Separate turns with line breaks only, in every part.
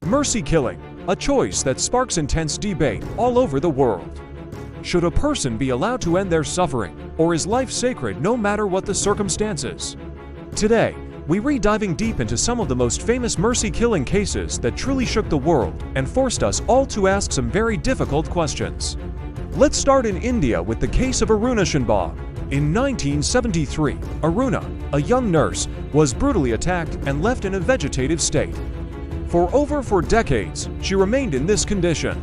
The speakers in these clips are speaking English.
Mercy killing, a choice that sparks intense debate all over the world. Should a person be allowed to end their suffering, or is life sacred no matter what the circumstances? Today, we're diving deep into some of the most famous mercy-killing cases that truly shook the world and forced us all to ask some very difficult questions. Let's start in India with the case of Aruna Shanbaug. In 1973, Aruna, a young nurse, was brutally attacked and left in a vegetative state. For over 4 decades, she remained in this condition.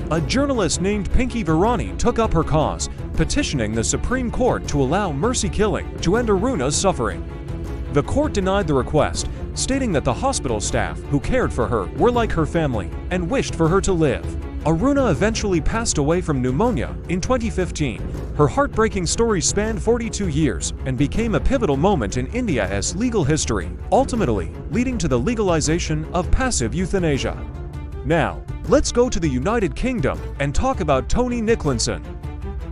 A journalist named Kevorkian took up her cause, petitioning the Supreme Court to allow mercy killing to end Aruna's suffering. The court denied the request, stating that the hospital staff who cared for her were like her family and wished for her to live. Aruna eventually passed away from pneumonia in 2015. Her heartbreaking story spanned 42 years and became a pivotal moment in India's legal history, ultimately leading to the legalization of passive euthanasia. Now, let's go to the United Kingdom and talk about Tony Nicklinson.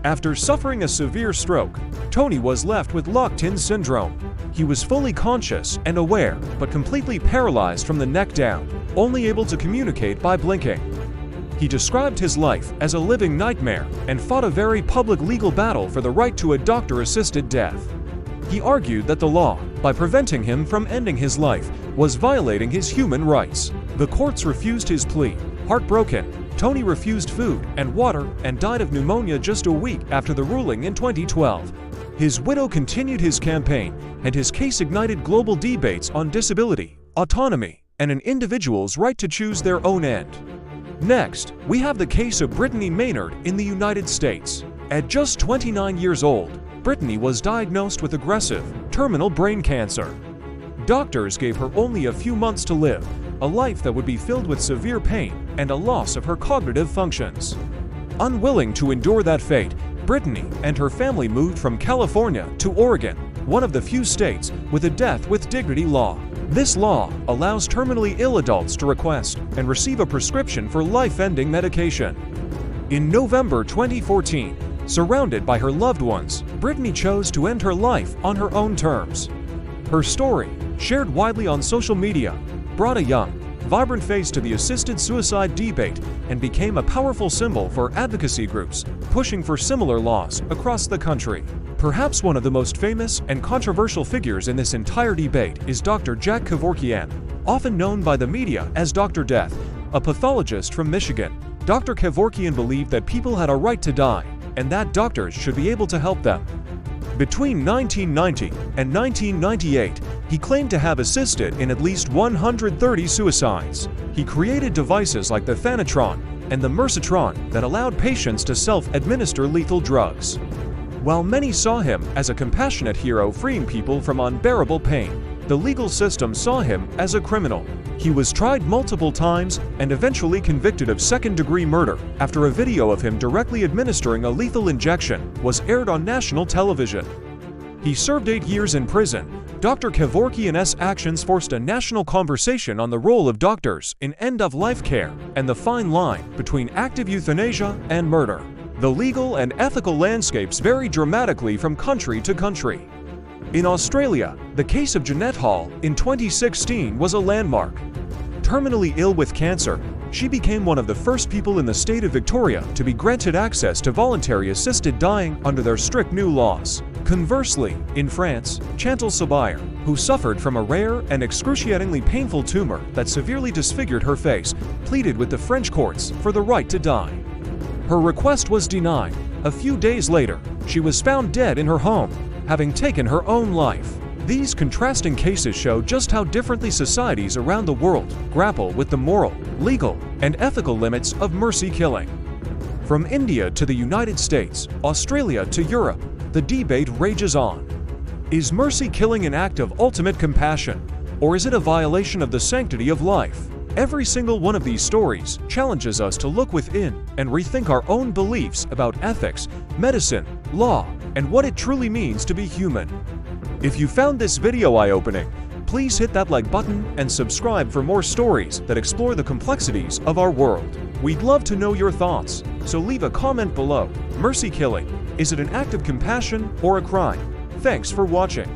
After suffering a severe stroke, Tony was left with locked-in syndrome. He was fully conscious and aware, but completely paralyzed from the neck down, only able to communicate by blinking. He described his life as a living nightmare and fought a very public legal battle for the right to a doctor-assisted death. He argued that the law, by preventing him from ending his life, was violating his human rights. The courts refused his plea. Heartbroken, Tony refused food and water and died of pneumonia just a week after the ruling in 2012. His widow continued his campaign, and his case ignited global debates on disability, autonomy, and an individual's right to choose their own end. Next, we have the case of Brittany Maynard in the United States. At just 29 years old, Brittany was diagnosed with aggressive, terminal brain cancer. Doctors gave her only a few months to live, a life that would be filled with severe pain and a loss of her cognitive functions. Unwilling to endure that fate, Brittany and her family moved from California to Oregon, one of the few states with a death with dignity law. This law allows terminally ill adults to request and receive a prescription for life-ending medication. In November 2014, surrounded by her loved ones, Brittany chose to end her life on her own terms. Her story, shared widely on social media, brought a young, vibrant face to the assisted suicide debate and became a powerful symbol for advocacy groups pushing for similar laws across the country. Perhaps one of the most famous and controversial figures in this entire debate is Dr. Jack Kevorkian, often known by the media as Dr. Death, a pathologist from Michigan. Dr. Kevorkian believed that people had a right to die and that doctors should be able to help them. Between 1990 and 1998, he claimed to have assisted in at least 130 suicides. He created devices like the Thanatron and the Mercitron that allowed patients to self-administer lethal drugs. While many saw him as a compassionate hero freeing people from unbearable pain, the legal system saw him as a criminal. He was tried multiple times and eventually convicted of second-degree murder after a video of him directly administering a lethal injection was aired on national television. He served 8 years in prison. Dr. Kevorkian's actions forced a national conversation on the role of doctors in end-of-life care and the fine line between active euthanasia and murder. The legal and ethical landscapes vary dramatically from country to country. In Australia, the case of Jeanette in 2016 was a landmark. Terminally ill with cancer, she became one of the first people in the state of Victoria to be granted access to voluntary assisted dying under their strict new laws. Conversely, in France, Chantal, Sébire, who suffered from a rare and excruciatingly painful tumor that severely disfigured her face, pleaded with the French courts for the right to die. Her request was denied. A few days later, she was found dead in her home, having taken her own life. These contrasting cases show just how differently societies around the world grapple with the moral, legal, and ethical limits of mercy killing. From India to the United States, Australia to Europe, the debate rages on. Is mercy killing an act of ultimate compassion, or is it a violation of the sanctity of life? Every single one of these stories challenges us to look within and rethink our own beliefs about ethics, medicine, law, and what it truly means to be human. If you found this video eye-opening, please hit that like button and subscribe for more stories that explore the complexities of our world. We'd love to know your thoughts, so leave a comment below. Mercy killing, is it an act of compassion or a crime? Thanks for watching.